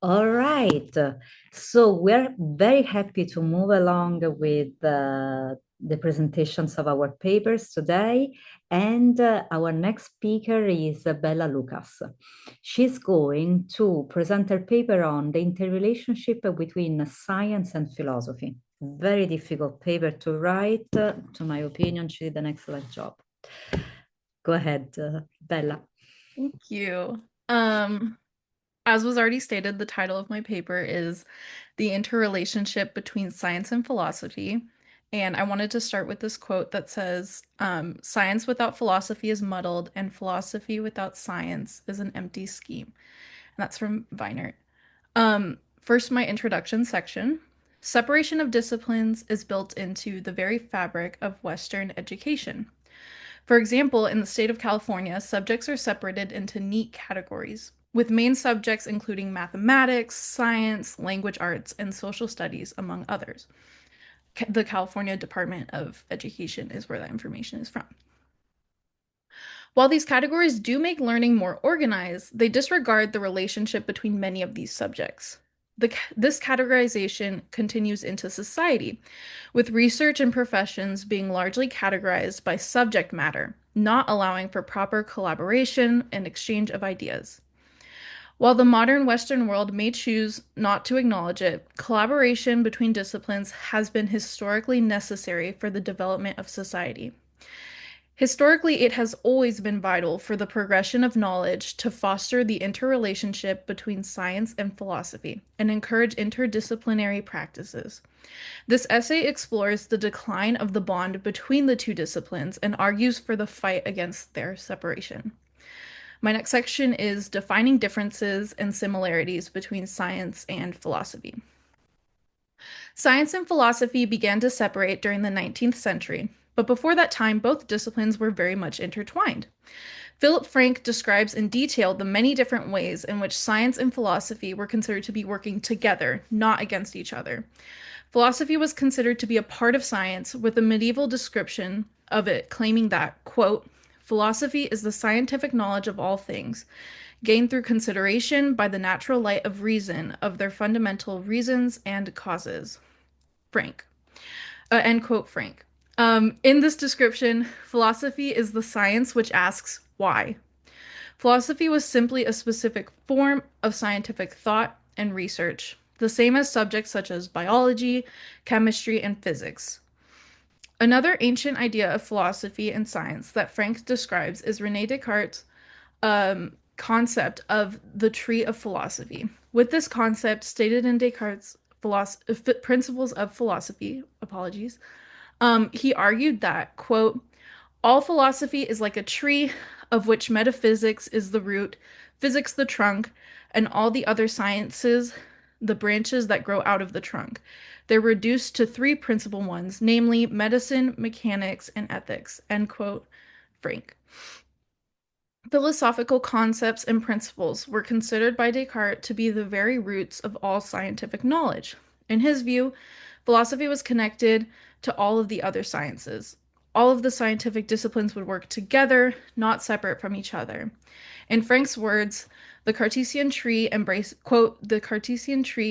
All right. So we're very happy to move along with the presentations of our papers today. And our next speaker is Bella Lucas. She's going to present her paper on the interrelationship between science and philosophy. Very difficult paper to write. To my opinion, she did an excellent job. Go ahead, Bella. Thank you. Um, as was already stated, the title of my paper is The Interrelationship Between Science and Philosophy. And I wanted to start with this quote that says, Science without philosophy is muddled, and philosophy without science is an empty scheme. And that's from Weinert. First, my introduction section. Separation of disciplines is built into the very fabric of Western education. For example, in the state of California, subjects are separated into neat categories, with main subjects including mathematics, science, language arts, and social studies, among others. The California Department of Education is where that information is from. While these categories do make learning more organized, they disregard the relationship between many of these subjects. This categorization continues into society, with research and professions being largely categorized by subject matter, not allowing for proper collaboration and exchange of ideas. While the modern Western world may choose not to acknowledge it, collaboration between disciplines has been historically necessary for the development of society. Historically, it has always been vital for the progression of knowledge to foster the interrelationship between science and philosophy and encourage interdisciplinary practices. This essay explores the decline of the bond between the two disciplines and argues for the fight against their separation. My next section is defining differences and similarities between science and philosophy. Science and philosophy began to separate during the 19th century, but before that time, both disciplines were very much intertwined. Philip Frank describes in detail the many different ways in which science and philosophy were considered to be working together, not against each other. Philosophy was considered to be a part of science, with a medieval description of it claiming that, quote, philosophy is the scientific knowledge of all things, gained through consideration by the natural light of reason of their fundamental reasons and causes. Frank. End quote, Frank. In this description, philosophy is the science which asks why. Philosophy was simply a specific form of scientific thought and research, the same as subjects such as biology, chemistry, and physics. Another ancient idea of philosophy and science that Frank describes is Rene Descartes' concept of the tree of philosophy. With this concept stated in Descartes' principles of philosophy, apologies, he argued that, quote, all philosophy is like a tree of which metaphysics is the root, physics the trunk, and all the other sciences the branches that grow out of the trunk. They're reduced to three principal ones, namely medicine, mechanics, and ethics. End quote, Frank. Philosophical concepts and principles were considered by Descartes to be the very roots of all scientific knowledge. In his view, philosophy was connected to all of the other sciences. All of the scientific disciplines would work together, not separate from each other. In Frank's words, the Cartesian tree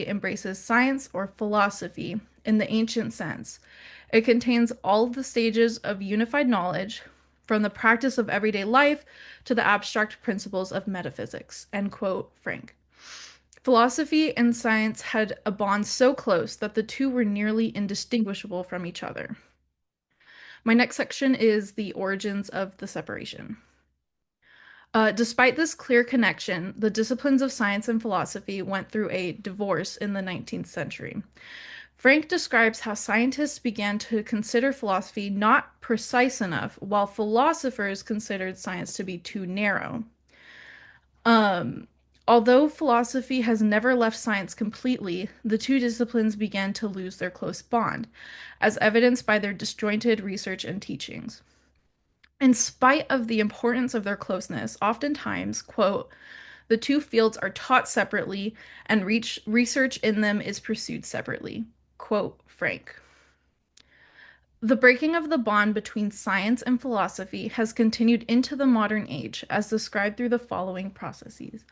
embraces science or philosophy in the ancient sense. It contains all of the stages of unified knowledge, from the practice of everyday life to the abstract principles of metaphysics. End quote, Frank. Philosophy and science had a bond so close that the two were nearly indistinguishable from each other. My next section is the origins of the separation. Despite this clear connection, the disciplines of science and philosophy went through a divorce in the 19th century. Frank describes how scientists began to consider philosophy not precise enough, while philosophers considered science to be too narrow. Um, Although philosophy has never left science completely, the two disciplines began to lose their close bond, as evidenced by their disjointed research and teachings. In spite of the importance of their closeness, oftentimes, quote, the two fields are taught separately and research in them is pursued separately. Quote, Frank. The breaking of the bond between science and philosophy has continued into the modern age, as described through the following processes.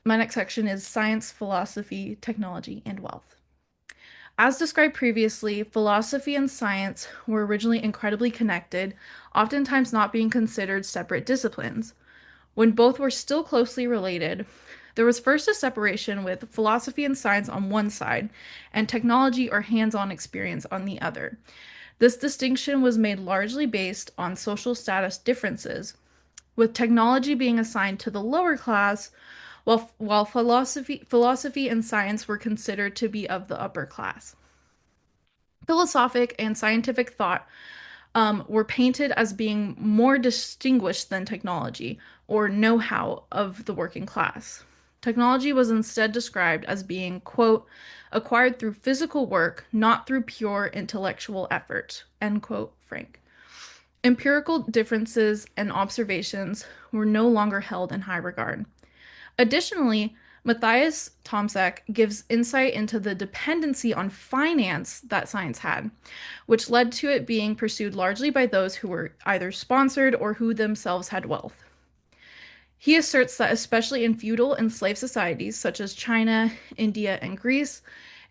My next section is science, philosophy, technology, and wealth. As described previously, philosophy and science were originally incredibly connected, oftentimes not being considered separate disciplines. When both were still closely related, there was first a separation with philosophy and science on one side and technology or hands-on experience on the other. This distinction was made largely based on social status differences, with technology being assigned to the lower class, while philosophy and science were considered to be of the upper class. Philosophic and scientific thought were painted as being more distinguished than technology or know-how of the working class. Technology was instead described as being, quote, acquired through physical work, not through pure intellectual effort, end quote, Frank. Empirical differences and observations were no longer held in high regard. Additionally, Matthias Tomczak gives insight into the dependency on finance that science had, which led to it being pursued largely by those who were either sponsored or who themselves had wealth. He asserts that, especially in feudal and slave societies such as China, India, and Greece,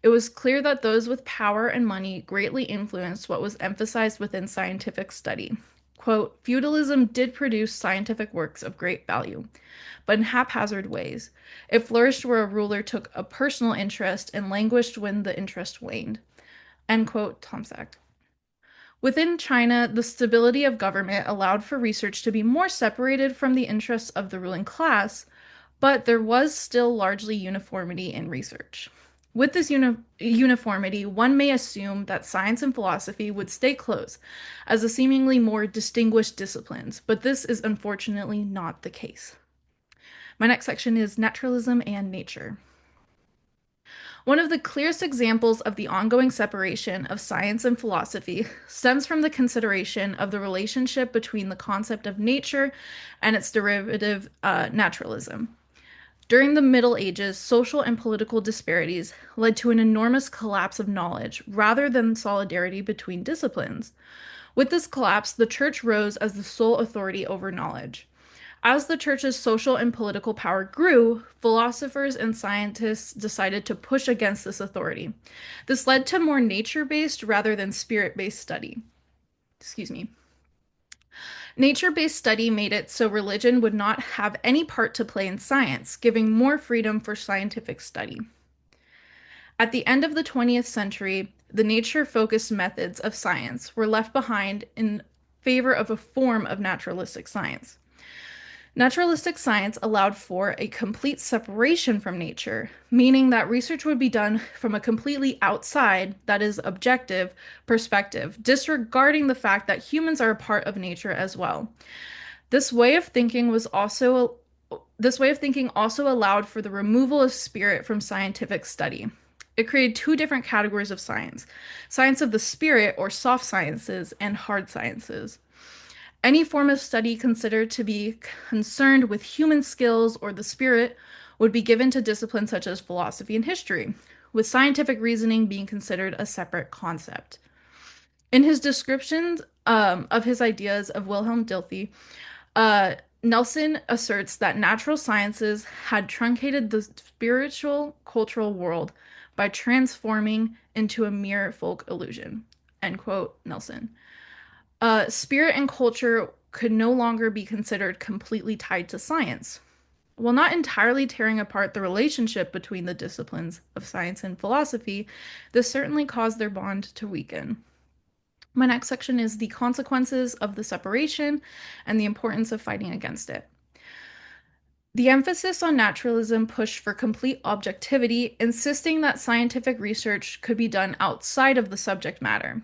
it was clear that those with power and money greatly influenced what was emphasized within scientific study. Quote, feudalism did produce scientific works of great value, but in haphazard ways. It flourished where a ruler took a personal interest and languished when the interest waned. End quote, Tomczak. Within China, the stability of government allowed for research to be more separated from the interests of the ruling class, but there was still largely uniformity in research. With this uniformity, one may assume that science and philosophy would stay close as a seemingly more distinguished disciplines, but this is unfortunately not the case. My next section is naturalism and nature. One of the clearest examples of the ongoing separation of science and philosophy stems from the consideration of the relationship between the concept of nature and its derivative, naturalism. During the Middle Ages, social and political disparities led to an enormous collapse of knowledge rather than solidarity between disciplines. With this collapse, the church rose as the sole authority over knowledge. As the church's social and political power grew, philosophers and scientists decided to push against this authority. This led to more nature-based rather than spirit-based study. Excuse me. Nature-based study made it so religion would not have any part to play in science, giving more freedom for scientific study. At the end of the 20th century, the nature-focused methods of science were left behind in favor of a form of naturalistic science. Naturalistic science allowed for a complete separation from nature, meaning that research would be done from a completely outside, that is, objective, perspective, disregarding the fact that humans are a part of nature as well. This way of thinking also allowed for the removal of spirit from scientific study. It created two different categories of science: science of the spirit, or soft sciences, and hard sciences. Any form of study considered to be concerned with human skills or the spirit would be given to disciplines such as philosophy and history, with scientific reasoning being considered a separate concept. In his descriptions of his ideas of Wilhelm Dilthey, Nelson asserts that natural sciences had truncated the spiritual cultural world by transforming into a mere folk illusion. End quote, Nelson. Spirit and culture could no longer be considered completely tied to science. While not entirely tearing apart the relationship between the disciplines of science and philosophy, this certainly caused their bond to weaken. My next section is the consequences of the separation and the importance of fighting against it. The emphasis on naturalism pushed for complete objectivity, insisting that scientific research could be done outside of the subject matter.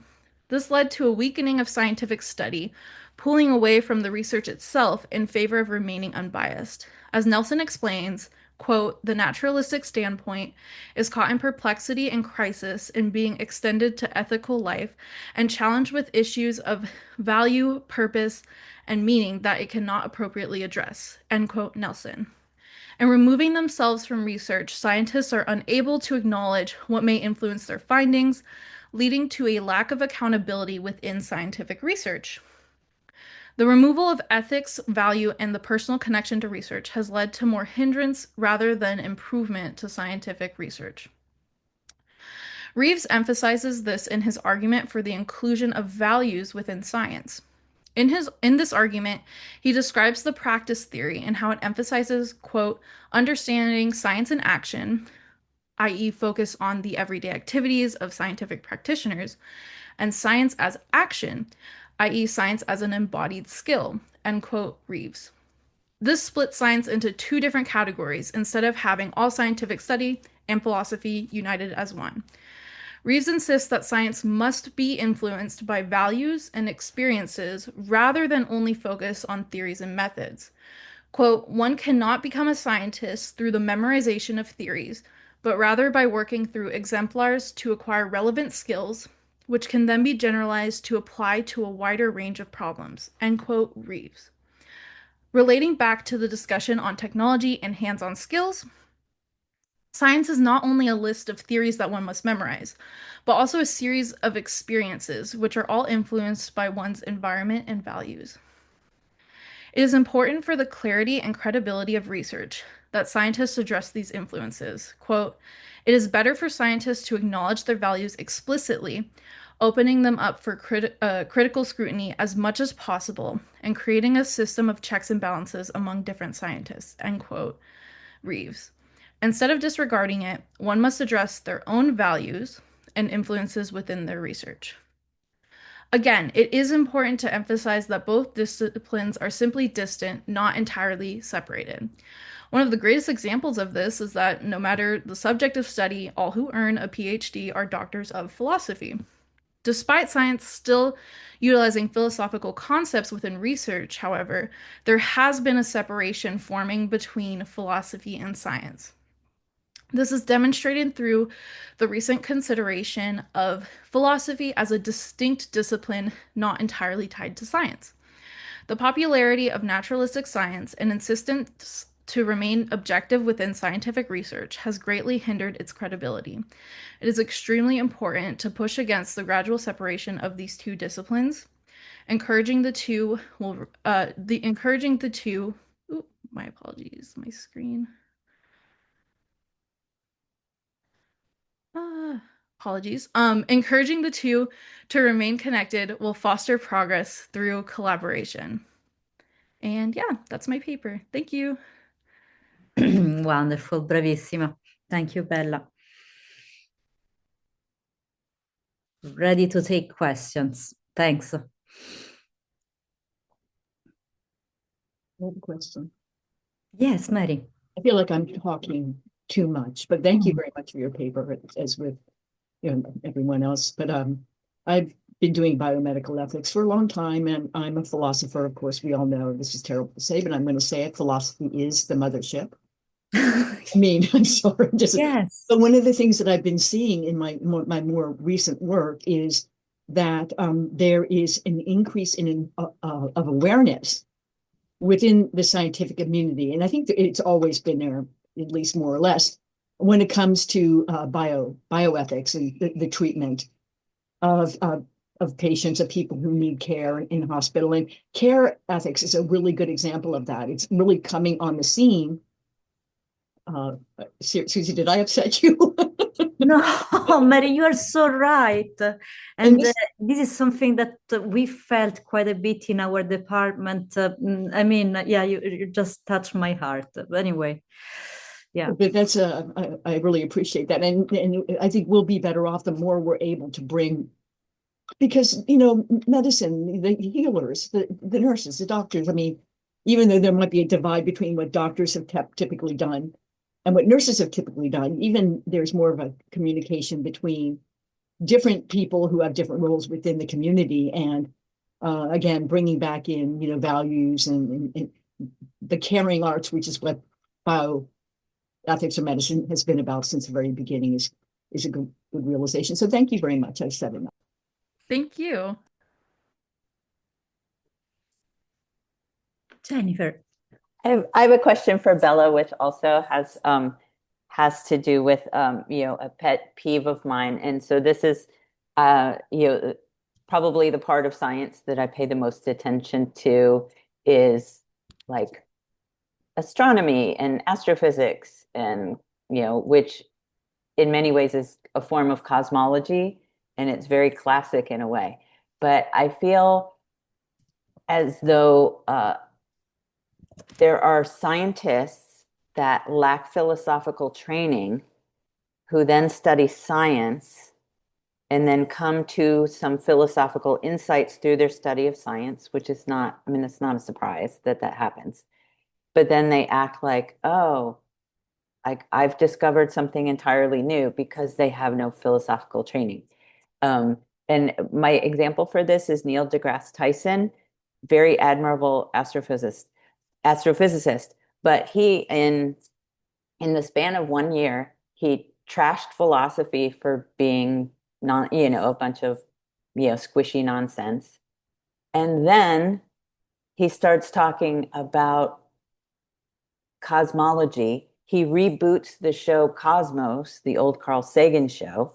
This led to a weakening of scientific study, pulling away from the research itself in favor of remaining unbiased. As Nelson explains, quote, the naturalistic standpoint is caught in perplexity and crisis in being extended to ethical life and challenged with issues of value, purpose, and meaning that it cannot appropriately address, end quote, Nelson. And removing themselves from research, scientists are unable to acknowledge what may influence their findings, leading to a lack of accountability within scientific research. The removal of ethics, value, and the personal connection to research has led to more hindrance rather than improvement to scientific research. Reeves emphasizes this in his argument for the inclusion of values within science. In this argument, he describes the practice theory and how it emphasizes, quote, understanding science in action, i.e., focus on the everyday activities of scientific practitioners, and science as action, i.e., science as an embodied skill, end quote, Reeves. This splits science into two different categories instead of having all scientific study and philosophy united as one. Reeves insists that science must be influenced by values and experiences rather than only focus on theories and methods. Quote, one cannot become a scientist through the memorization of theories, but rather by working through exemplars to acquire relevant skills, which can then be generalized to apply to a wider range of problems, end quote, Reeves. Relating back to the discussion on technology and hands-on skills, science is not only a list of theories that one must memorize, but also a series of experiences, which are all influenced by one's environment and values. It is important for the clarity and credibility of research that scientists address these influences. Quote, it is better for scientists to acknowledge their values explicitly, opening them up for critical scrutiny as much as possible, and creating a system of checks and balances among different scientists, end quote, Reeves. Instead of disregarding it, one must address their own values and influences within their research. Again, it is important to emphasize that both disciplines are simply distant, not entirely separated. One of the greatest examples of this is that no matter the subject of study, all who earn a PhD are doctors of philosophy. Despite science still utilizing philosophical concepts within research, however, there has been a separation forming between philosophy and science. This is demonstrated through the recent consideration of philosophy as a distinct discipline not entirely tied to science. The popularity of naturalistic science and insistence to remain objective within scientific research has greatly hindered its credibility. It is extremely important to push against the gradual separation of these two disciplines. Encouraging the two will encouraging the two. Ooh, my apologies, my screen. Uh, Apologies. Encouraging the two to remain connected will foster progress through collaboration. And yeah, that's my paper. Thank you. Wonderful, bravissima. Thank you, Bella. Ready to take questions. Thanks. I have a question. Yes, Mary. I feel like I'm talking too much, but thank you very much for your paper, as with everyone else. But I've been doing biomedical ethics for a long time, and I'm a philosopher. Of course, we all know this is terrible to say, but I'm going to say it. Philosophy is the mothership. I mean, I'm sorry. Yes. But one of the things that I've been seeing in my more recent work is that there is an increase of awareness within the scientific community. And I think it's always been there, at least more or less, when it comes to bioethics and the treatment of patients, of people who need care in hospital. And care ethics is a really good example of that. It's really coming on the scene. Susie, did I upset you? No, Mary, you are so right. And And this is something that we felt quite a bit in our department. I mean, yeah, you just touched my heart. But anyway, yeah. But that's I really appreciate that. And I think we'll be better off the more we're able to bring, because, medicine, the healers, the nurses, the doctors, I mean, even though there might be a divide between what doctors have typically done and what nurses have typically done, even there's more of a communication between different people who have different roles within the community. And again, bringing back in, values and the caring arts, which is what bioethics or medicine has been about since the very beginning, is a good realization. So thank you very much. I've said enough. Thank you. Jennifer. I have a question for Bella, which also has to do with a pet peeve of mine. And so this is probably the part of science that I pay the most attention to is like astronomy and astrophysics, and which in many ways is a form of cosmology, and it's very classic in a way. But I feel as though there are scientists that lack philosophical training who then study science and then come to some philosophical insights through their study of science, which is not, I mean, it's not a surprise that that happens. But then they act like, oh, I've discovered something entirely new because they have no philosophical training. Um, and my example for this is Neil deGrasse Tyson, very admirable astrophysicist, but he in the span of 1 year, he trashed philosophy for being a bunch of squishy nonsense. And then he starts talking about cosmology. He reboots the show Cosmos, the old Carl Sagan show,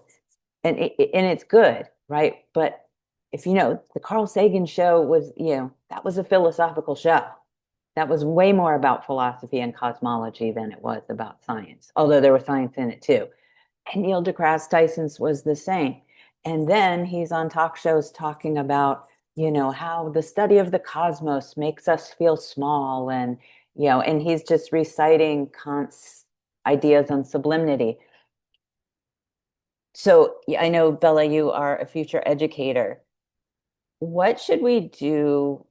and it's good, right? But if the Carl Sagan show was, that was a philosophical show. That was way more about philosophy and cosmology than it was about science, although there was science in it too. And Neil deGrasse Tyson's was the same. And then he's on talk shows talking about, how the study of the cosmos makes us feel small, and he's just reciting Kant's ideas on sublimity. So I know, Bella, you are a future educator. What should we do?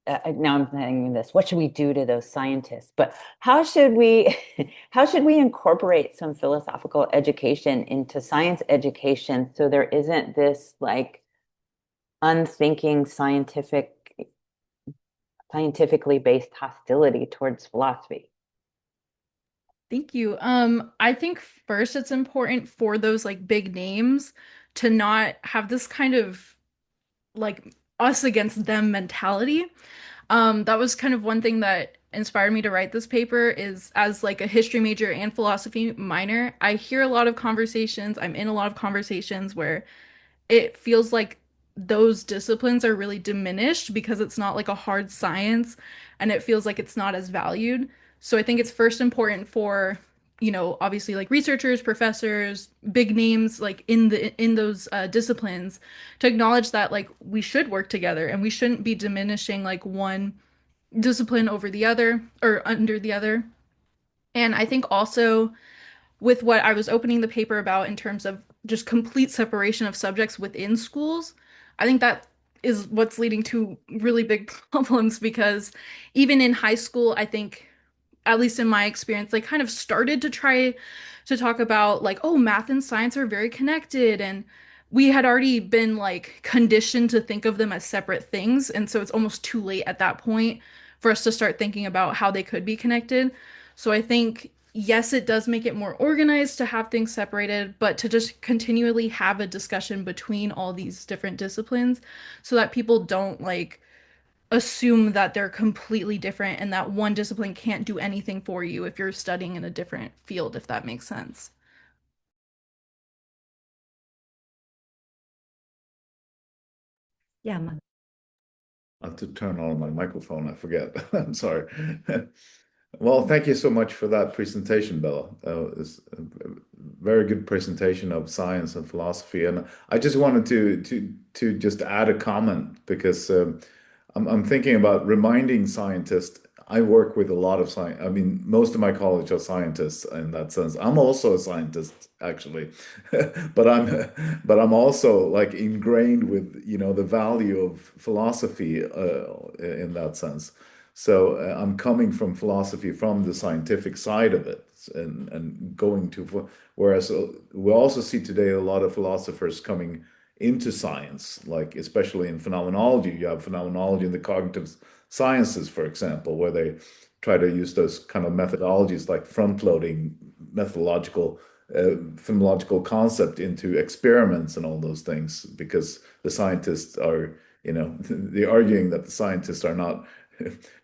Now I'm saying this, what should we do to those scientists? But how should we incorporate some philosophical education into science education so there isn't this like unthinking scientifically based hostility towards philosophy? Thank you. I think first it's important for those like big names to not have this kind of like us against them mentality. That was kind of one thing that inspired me to write this paper is as like a history major and philosophy minor, I hear a lot of conversations, I'm in a lot of conversations where it feels like those disciplines are really diminished because it's not like a hard science and it feels like it's not as valued. So I think it's first important for, obviously like researchers, professors, big names like in those disciplines to acknowledge that like we should work together and we shouldn't be diminishing like one discipline over the other or under the other. And I think also with what I was opening the paper about in terms of just complete separation of subjects within schools, I think that is what's leading to really big problems because even in high school, I think, at least in my experience, they kind of started to try to talk about like, oh, math and science are very connected. And we had already been like conditioned to think of them as separate things. And so it's almost too late at that point for us to start thinking about how they could be connected. So I think, yes, it does make it more organized to have things separated, but to just continually have a discussion between all these different disciplines so that people don't like assume that they're completely different and that one discipline can't do anything for you if you're studying in a different field, if that makes sense. Yeah, I have to turn on my microphone. I forget. I'm sorry. Well, thank you so much for that presentation, Bella. It's a very good presentation of science and philosophy. And I just wanted to just add a comment because I'm thinking about reminding scientists. I work with a lot of science. I mean, most of my college are scientists in that sense. I'm also a scientist, actually, but I'm also like ingrained with the value of philosophy in that sense. So I'm coming from philosophy from the scientific side of it, and going to whereas we also see today a lot of philosophers coming into science, like especially in phenomenology. You have phenomenology in the cognitive sciences, for example, where they try to use those kind of methodologies like front-loading methodological phenomenological concept into experiments and all those things, because the scientists are, they're arguing that the scientists are not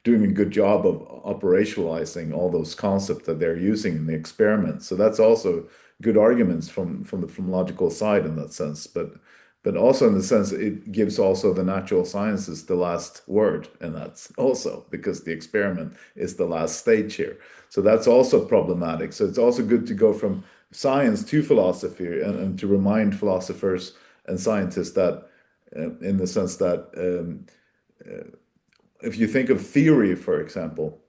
doing a good job of operationalizing all those concepts that they're using in the experiments. So that's also good arguments from the phenomenological side in that sense. but also in the sense it gives also the natural sciences the last word, and that's also because the experiment is the last stage here. So that's also problematic. So it's also good to go from science to philosophy and to remind philosophers and scientists that, in the sense that if you think of theory, for example,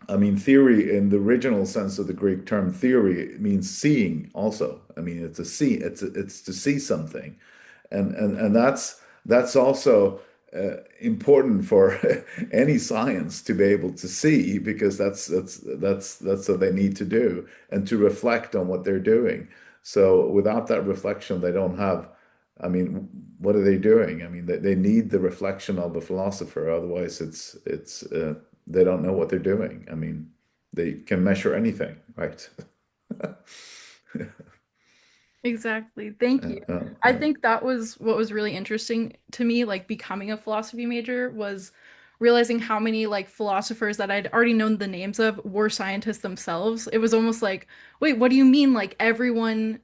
I mean, theory in the original sense of the Greek term theory means seeing also. I mean, it's a see, it's to see something. And that's also important for any science to be able to see, because that's what they need to do, and to reflect on what they're doing. So without that reflection, they don't have, I mean, what are they doing? I mean, they need the reflection of a philosopher. Otherwise, it's they don't know what they're doing. I mean, they can measure anything, right? Exactly. Thank you. I Yeah. think that was what was really interesting to me, like becoming a philosophy major, was realizing how many like philosophers that I'd already known the names of were scientists themselves. It was almost like, wait, what do you mean? Like everyone's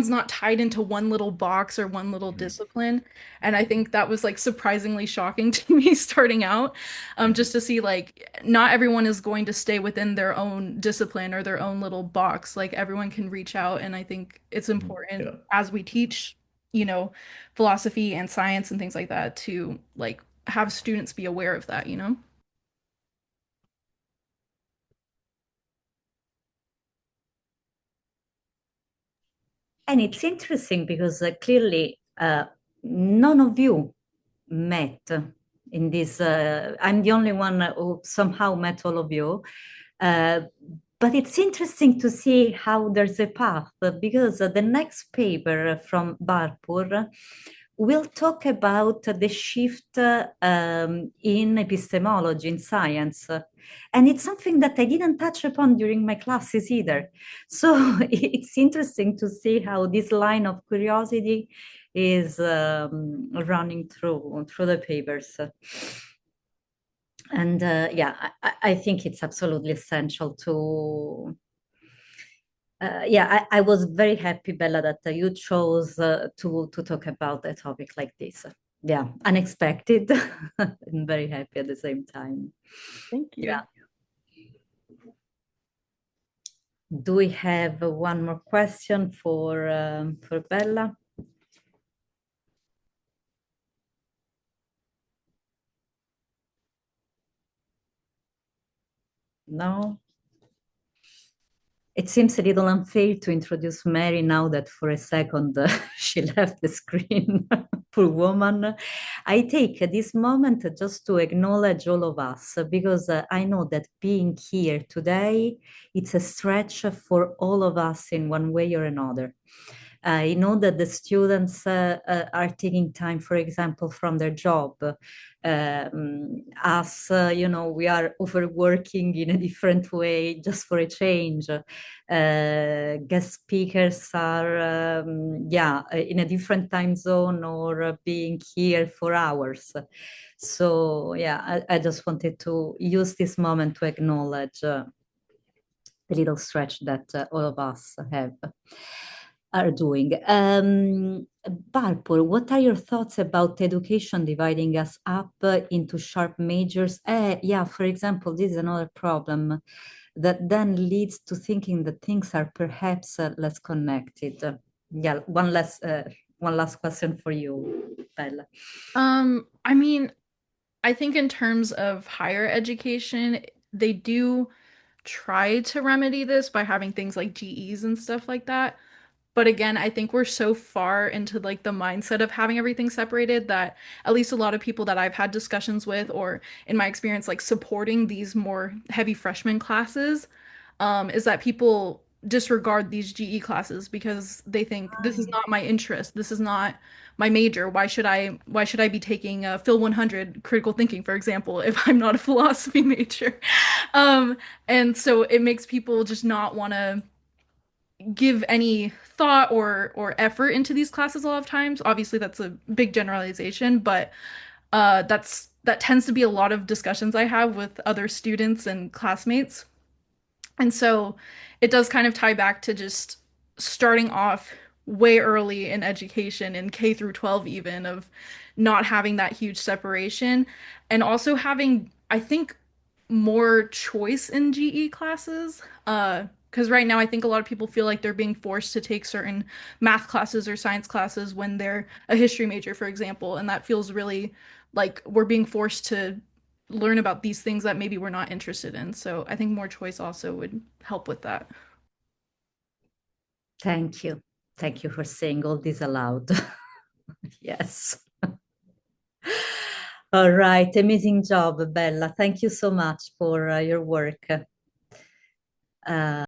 not tied into one little box or one little Mhm. discipline. And I think that was like surprisingly shocking to me starting out, Mhm. just to see like not everyone is going to stay within their own discipline or their own little box. Like everyone can reach out, and I think it's Mhm. important Yeah. as we teach, you know, philosophy and science and things like that to like have students be aware of that, you know? And it's interesting because clearly none of you met in this. I'm the only one who somehow met all of you. Uh, but it's interesting to see how there's a path, because the next paper from Barpur will talk about the shift in epistemology, in science. And it's something that I didn't touch upon during my classes either. So it's interesting to see how this line of curiosity is running through the papers. And yeah, I think it's absolutely essential to yeah, I was very happy, Bella, that you chose to talk about a topic like this. Yeah, unexpected and very happy at the same time. Thank Yeah. you. Do we have one more question for Bella? No? It seems a little unfair to introduce Mary now that for a second she left the screen. Poor woman. I take this moment just to acknowledge all of us, because I know that being here today, it's a stretch for all of us in one way or another. I know that the students are taking time, for example, from their job. Us, we are overworking in a different way just for a change. Guest speakers are, yeah, in a different time zone or being here for hours. So, yeah, I just wanted to use this moment to acknowledge the little stretch that all of us have are doing. Barpur, what are your thoughts about education dividing us up into sharp majors? Yeah, for example, this is another problem that then leads to thinking that things are perhaps less connected. Yeah, one last question for you, Bella. I mean, I think in terms of higher education, they do try to remedy this by having things like GEs and stuff like that. But again, I think we're so far into like the mindset of having everything separated that at least a lot of people that I've had discussions with, or in my experience, like supporting these more heavy freshman classes, is that people disregard these GE classes because they think this is not my interest. This is not my major. Why should I be taking Phil 100 critical thinking, for example, if I'm not a philosophy major? And so it makes people just not want to give any thought or effort into these classes a lot of times. Obviously, that's a big generalization, but that tends to be a lot of discussions I have with other students and classmates. And so it does kind of tie back to just starting off way early in education, in K through 12 even, of not having that huge separation, and also having, I think, more choice in GE classes. Because right now I think a lot of people feel like they're being forced to take certain math classes or science classes when they're a history major, for example, and that feels really like we're being forced to learn about these things that maybe we're not interested in. So I think more choice also would help with that. Thank you. Thank you for saying all this aloud. Yes. All right. Amazing job, Bella. Thank you so much for your work.